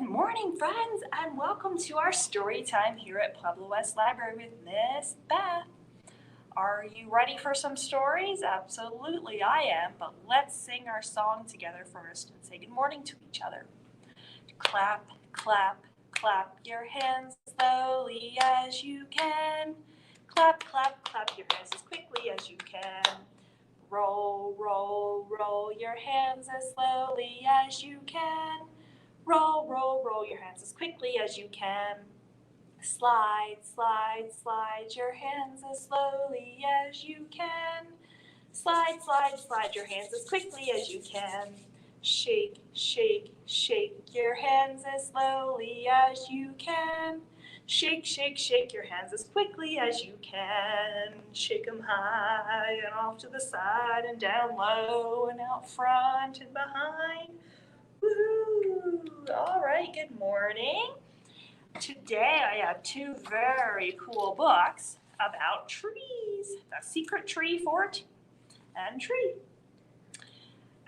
morning, friends, and welcome to our story time here at Pueblo West Library with Miss Beth. Are you ready for some stories? Absolutely, I am, but let's sing our song together first and say good morning to each other. Clap, clap, clap your hands slowly as you can. Clap, clap, clap your hands as quickly as you can. Roll, roll, roll your hands as slowly as you can. Roll, roll, roll your hands as quickly as you can. Slide, slide, slide your hands as slowly as you can. Slide, slide, slide your hands as quickly as you can. Shake, shake, shake your hands as slowly as you can. Shake, shake, shake your hands as quickly as you can. Shake them high and off to the side and down low and out front and behind. Woohoo! All right, good morning. Today I have two very cool books about trees. The Secret Tree, Fort, and Tree.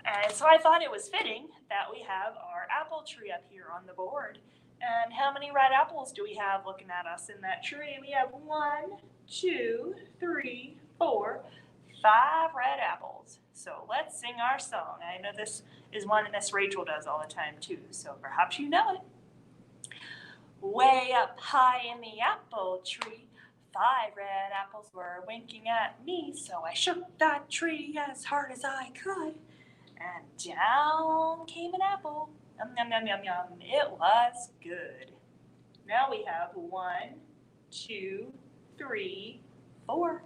And so I thought it was fitting that we have our apple tree up here on the board. And how many red apples do we have looking at us in that tree? We have 1, 2, 3, 4, 5 red apples. So let's sing our song. I know this is one Miss Rachel does all the time too, so perhaps you know it. Way up high in the apple tree, 5 red apples were winking at me, so I shook that tree as hard as I could, and down came an apple. Yum, yum, yum, yum, yum. It was good. Now we have 1, 2, 3, 4.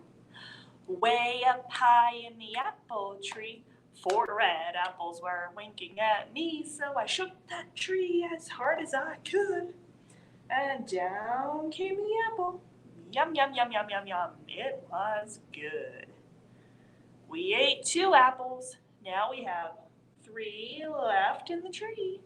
Way up high in the apple tree, 4 red apples were winking at me, so I shook that tree as hard as I could, and down came the apple. Yum, yum, yum, yum, yum, yum. It was good. We ate 2 apples. Now we have 3 left in the tree.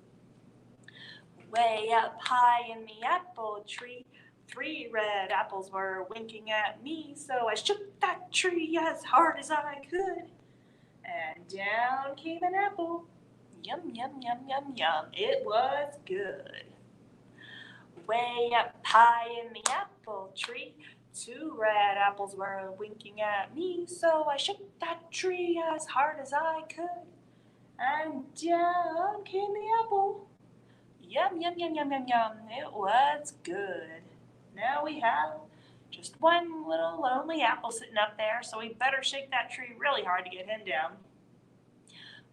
Way up high in the apple tree, 3 red apples were winking at me, so I shook that tree as hard as I could, and down came an apple. Yum, yum, yum, yum, yum. It was good. Way up high in the apple tree, 2 red apples were winking at me, so I shook that tree as hard as I could, and down came the apple. Yum, yum, yum, yum, yum, yum. It was good. Now we have just one little lonely apple sitting up there, so we better shake that tree really hard to get him down.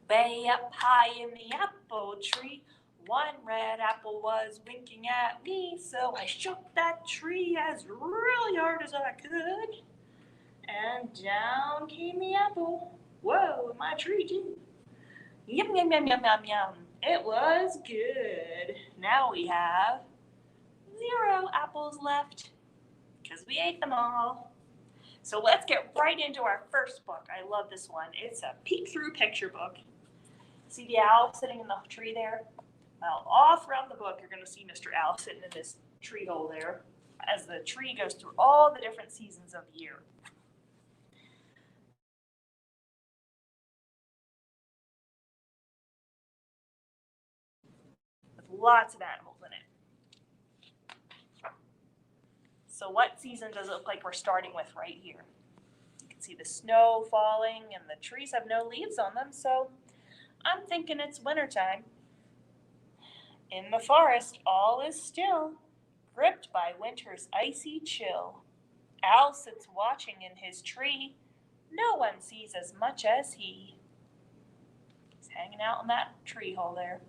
Way up high in the apple tree, 1 red apple was winking at me, so I shook that tree as really hard as I could, and down came the apple. Whoa, my tree too. Yum, yum, yum, yum, yum, yum. It was good. Now we have 0 apples left because we ate them all. So let's get right into our first book. I love this one. It's a peek-through picture book. See the owl sitting in the tree there? Well, all throughout the book, you're going to see Mr. Owl sitting in this tree hole there as the tree goes through all the different seasons of the year. With lots of animals in it. So what season does it look like we're starting with right here? You can see the snow falling and the trees have no leaves on them, so I'm thinking it's wintertime. In the forest, all is still, gripped by winter's icy chill. Owl sits watching in his tree. No one sees as much as he. He's hanging out in that tree hole there.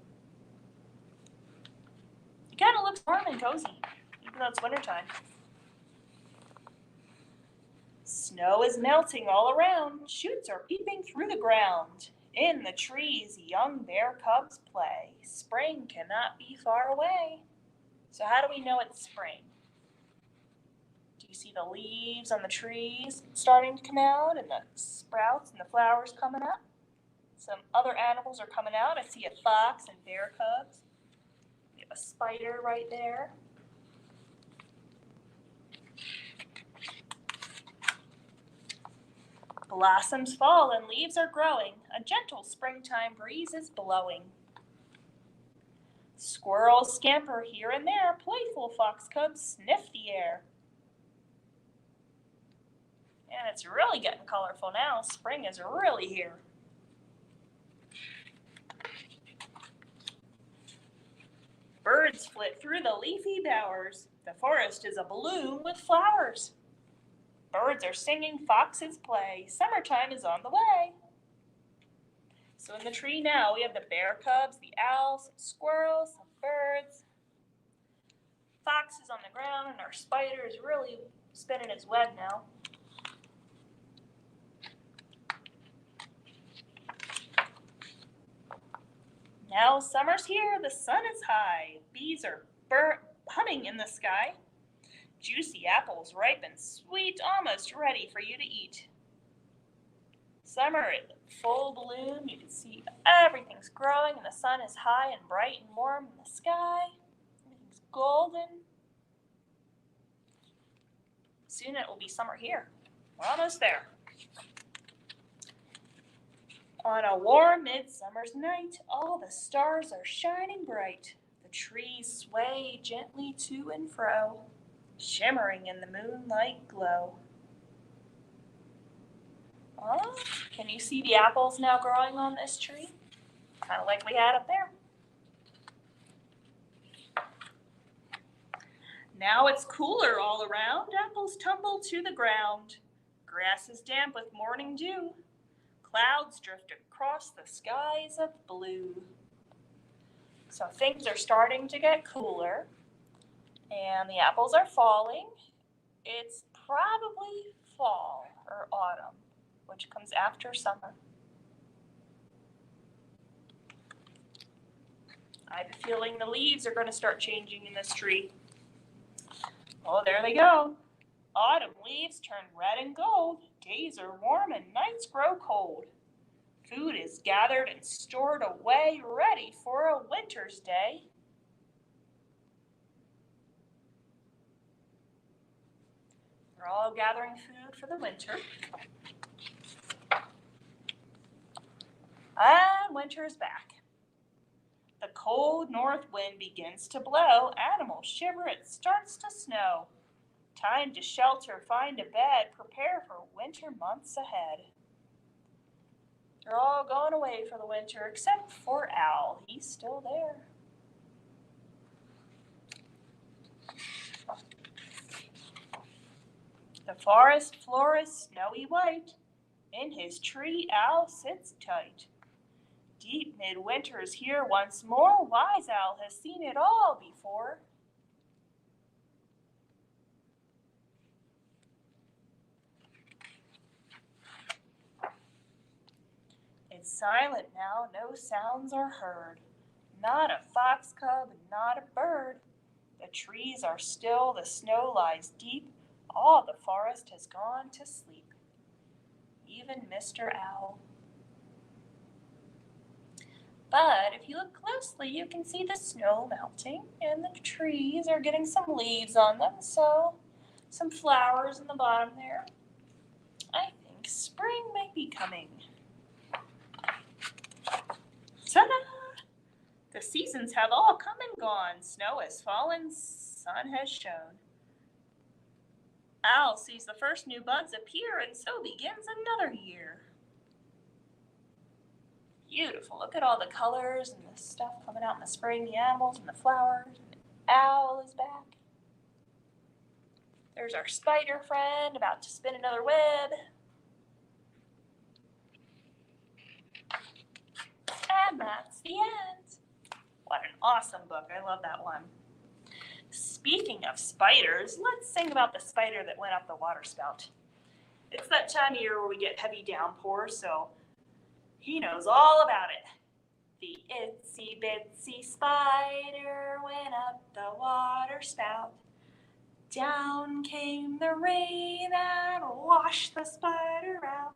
He kind of looks warm and cozy, even though it's wintertime. Snow is melting all around. Shoots are peeping through the ground. In the trees, young bear cubs play. Spring cannot be far away. So how do we know it's spring? Do you see the leaves on the trees starting to come out and the sprouts and the flowers coming up? Some other animals are coming out. I see a fox and bear cubs. We have a spider right there. Blossoms fall and leaves are growing. A gentle springtime breeze is blowing. Squirrels scamper here and there. Playful fox cubs sniff the air. And it's really getting colorful now. Spring is really here. Birds flit through the leafy bowers. The forest is abloom with flowers. Birds are singing, foxes play. Summertime is on the way. So in the tree now, we have the bear cubs, the owls, some squirrels, some birds. Fox is on the ground, and our spider is really spinning his web now. Now summer's here, the sun is high. Bees are humming in the sky. Juicy apples ripe and sweet, almost ready for you to eat. Summer is in full bloom. You can see everything's growing and the sun is high and bright and warm in the sky. Everything's golden. Soon it will be summer here. We're almost there. On a warm midsummer's night, all the stars are shining bright. The trees sway gently to and fro, shimmering in the moonlight glow. Oh, can you see the apples now growing on this tree? Kind of like we had up there. Now it's cooler all around. Apples tumble to the ground. Grass is damp with morning dew. Clouds drift across the skies of blue. So things are starting to get cooler, and the apples are falling. It's probably fall or autumn, which comes after summer. I have a feeling the leaves are going to start changing in this tree. Oh, there they go. Autumn leaves turn red and gold. Days are warm and nights grow cold. Food is gathered and stored away, ready for a winter's day. We're all gathering food for the winter. And winter is back. The cold north wind begins to blow. Animals shiver, it starts to snow. Time to shelter, find a bed, prepare for winter months ahead. They're all going away for the winter except for Owl. He's still there. The forest floor is snowy white. In his tree, Owl sits tight. Deep midwinter is here once more. Wise Owl has seen it all before. It's silent now, no sounds are heard. Not a fox cub, not a bird. The trees are still, the snow lies deep. All the forest has gone to sleep. Even Mr. Owl. But if you look closely, you can see the snow melting and the trees are getting some leaves on them, so some flowers in the bottom there. I think spring might be coming. Ta-da! The seasons have all come and gone. Snow has fallen, sun has shone. Owl sees the first new buds appear, and so begins another year. Beautiful. Look at all the colors and the stuff coming out in the spring, the animals and the flowers. And the owl is back. There's our spider friend about to spin another web. And that's the end. What an awesome book. I love that one. Speaking of spiders, let's sing about the spider that went up the water spout. It's that time of year where we get heavy downpours, so he knows all about it. The itsy bitsy spider went up the water spout. Down came the rain and washed the spider out.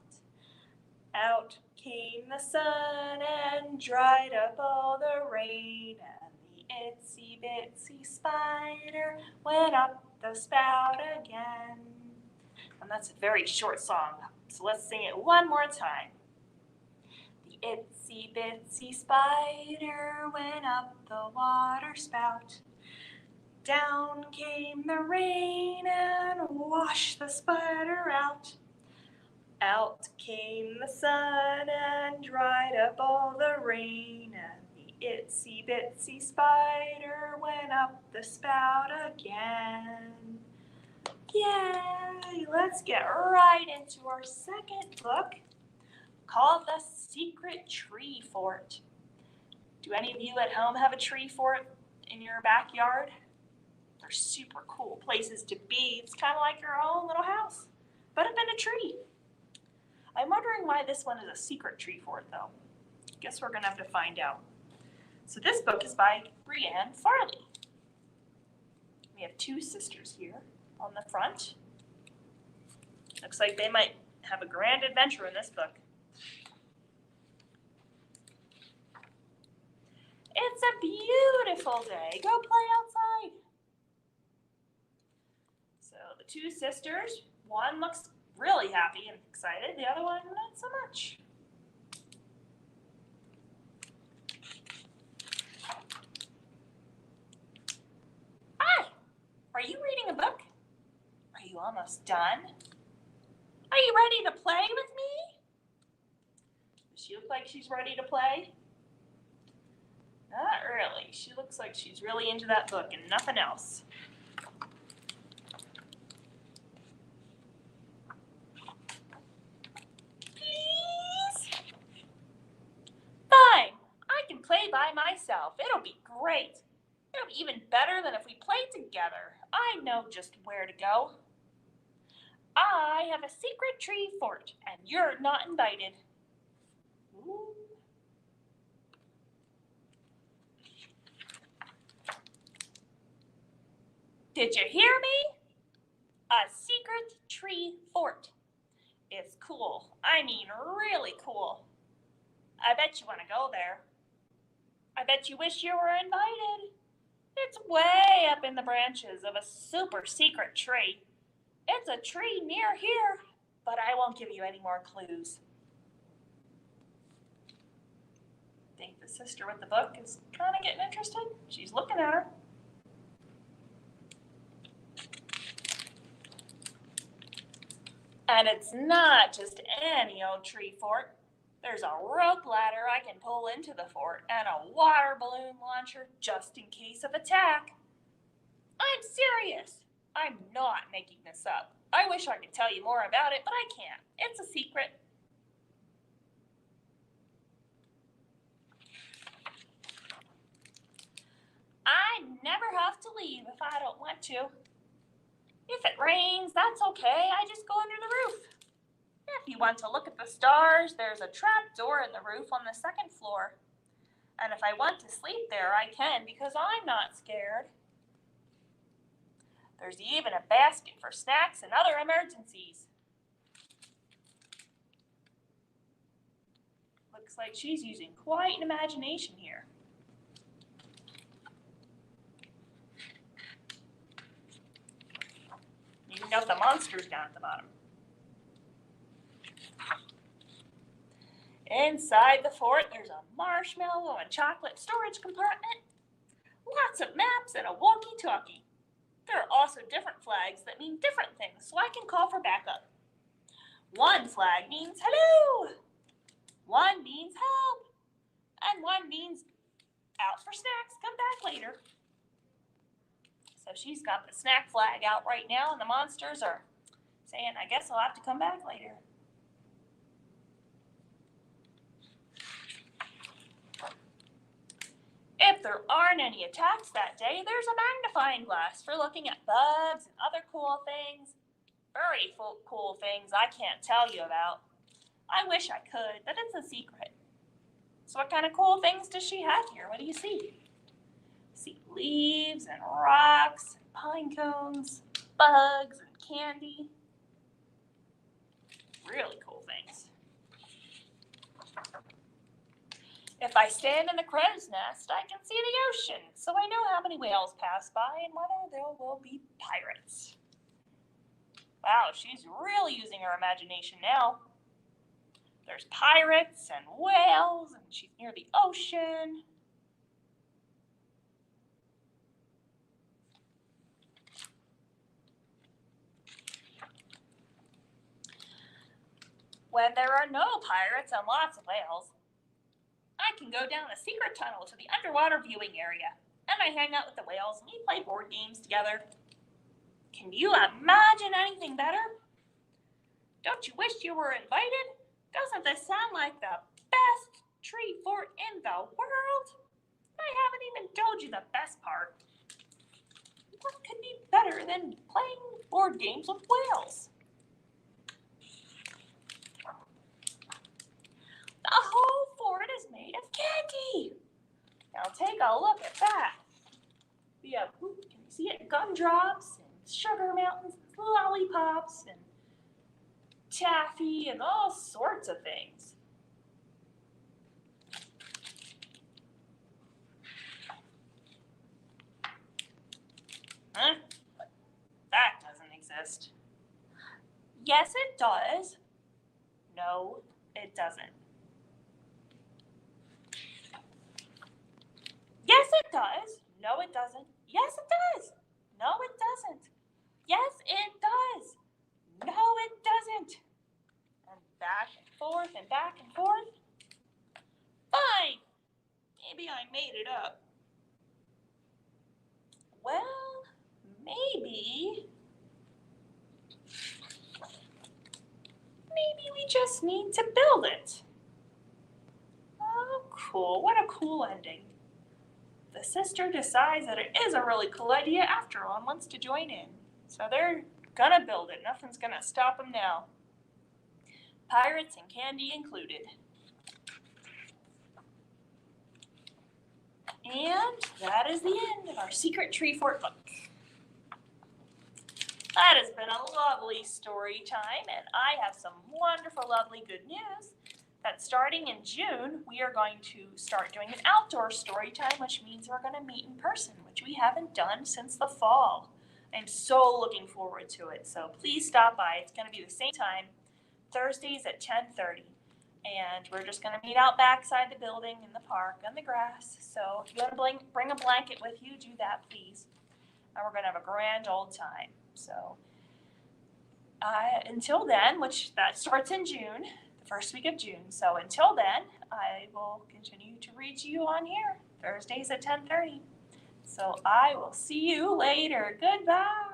Out came the sun and dried up all the rain. And the itsy bitsy spider went up the spout again. And that's a very short song, so let's sing it one more time. The itsy itsy bitsy spider went up the water spout. Down came the rain and washed the spider out. Out came the sun and dried up all the rain, and the itsy bitsy spider went up the spout again. Yay! Let's get right into our second book called The Secret Tree Fort. Do any of you at home have a tree fort in your backyard? They're super cool places to be. It's kind of like your own little house, but up in a tree. I'm wondering why this one is a secret tree fort, though. Guess we're going to have to find out. So this book is by Brianne Farley. We have two sisters here on the front. Looks like they might have a grand adventure in this book. It's a beautiful day. Go play outside. So the two sisters, one looks really happy and excited, the other one not so much. Hi, are you reading a book? Are you almost done? Are you ready to play with me? Does she look like she's ready to play? Not really. She looks like she's really into that book and nothing else. Please? Fine. I can play by myself. It'll be great. It'll be even better than if we played together. I know just where to go. I have a secret tree fort, and you're not invited. Ooh. Did you hear me? A secret tree fort. It's cool. I mean, really cool. I bet you want to go there. I bet you wish you were invited. It's way up in the branches of a super secret tree. It's a tree near here, but I won't give you any more clues. Think the sister with the book is kind of getting interested? She's looking at her. And it's not just any old tree fort. There's a rope ladder I can pull into the fort and a water balloon launcher just in case of attack. I'm serious. I'm not making this up. I wish I could tell you more about it, but I can't. It's a secret. I never have to leave if I don't want to. If it rains, that's okay. I just go under the roof. If you want to look at the stars, there's a trap door in the roof on the second floor. And if I want to sleep there, I can because I'm not scared. There's even a basket for snacks and other emergencies. Looks like she's using quite an imagination here. You can note the monsters down at the bottom. Inside the fort, there's a marshmallow and chocolate storage compartment, lots of maps, and a walkie-talkie. There are also different flags that mean different things, so I can call for backup. One flag means hello, one means help, and one means out for snacks, come back later. So she's got the snack flag out right now, and the monsters are saying, I guess I'll have to come back later. If there aren't any attacks that day, there's a magnifying glass for looking at bugs and other cool things. Very cool things I can't tell you about. I wish I could, but it's a secret. So what kind of cool things does she have here? What do you see? See leaves and rocks and pine cones, bugs and candy. Really cool things. If I stand in the crow's nest, I can see the ocean, so I know how many whales pass by and whether there will be pirates. Wow, she's really using her imagination now. There's pirates and whales, and she's near the ocean. When there are no pirates and lots of whales, I can go down a secret tunnel to the underwater viewing area, and I hang out with the whales and we play board games together. Can you imagine anything better? Don't you wish you were invited? Doesn't this sound like the best tree fort in the world? I haven't even told you the best part. What could be better than playing board games with whales? The whole fort is made of candy. Now take a look at that. We have, can you see it? Gumdrops and sugar mountains, and lollipops and taffy and all sorts of things. Huh? That doesn't exist. Yes, it does. No, it doesn't. Yes, it does. No, it doesn't. Yes, it does. No, it doesn't. Yes, it does. No, it doesn't. And back and forth and back and forth. Fine. Maybe I made it up. Well, maybe we just need to build it. Oh, cool. What a cool ending. The sister decides that it is a really cool idea after all and wants to join in. So they're gonna build it. Nothing's gonna stop them now. Pirates and candy included. And that is the end of our Secret Tree Fort book. That has been a lovely story time, and I have some wonderful, lovely good news that starting in June, we are going to start doing an outdoor story time, which means we're going to meet in person, which we haven't done since the fall. I'm so looking forward to it, so please stop by. It's going to be the same time, Thursdays at 10:30. And we're just going to meet out backside the building in the park on the grass. So if you want to bring a blanket with you, do that, please. And we're going to have a grand old time. So until then, which that starts in June, the first week of June. So until then, I will continue to read to you on here, Thursdays at 10:30. So I will see you later. Goodbye.